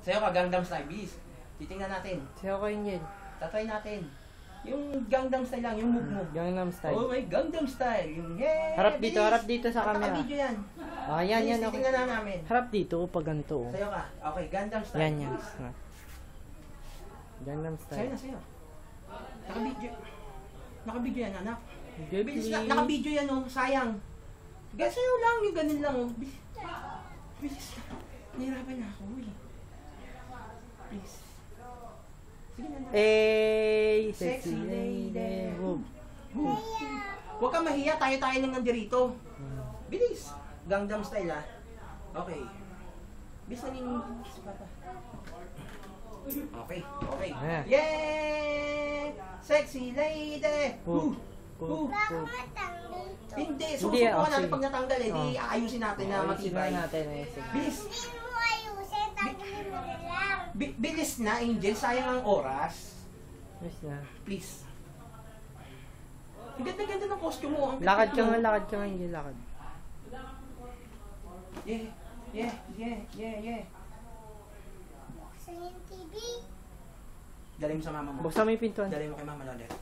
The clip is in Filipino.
Sa'yo ka, Gangnam Style. Bis. Titingnan natin. Sa'yo ko yun. Tatry natin. Yung Gangnam Style lang, yung move. Gangnam Style. Oh, may Gangnam Style. Yung yeah, Harap dito sa camera. Naka-video yan. Ah, yan, Bilis, okay. titingnan na namin. Harap dito, pag ganito. Sa'yo ka. Okay, Gangnam Style. Yan. Gangnam Sa'yo Style. na, sa'yo. Naka-video. Naka-video yan, anak. Good Bilis please. na, naka-video yan, oh. Sayang. Sa'yo lang, yung ganun lang, oh. Bilis na. Nahirapan na ako, eh. Please. Sige na. Sexy lady. Move. Huwag kang mahiya, tayo-tayo lang nandirito. Bilis. Gangnam Style, ah. Okay. Bilis na rin. Okay. Ayan. Yay! Sexy lady! Move. Hindi, Hindi, susubukan natin sige. pag natanggal, di aayusin natin na matibay. natin eh. Sige. Bilis. Hindi mo ayusin, tanggalin mo na lang. Bilis na, Angel. Sayang ang oras. Yes na. Please. Ang ganda-ganda ng costume mo. Ang Lakad cute mo. ka nga, hindi lakad. Yeah. Buksan yung TV. Dali mo sa mama mo. Buksan mo yung pintuan. Dali mo kay mama ulit.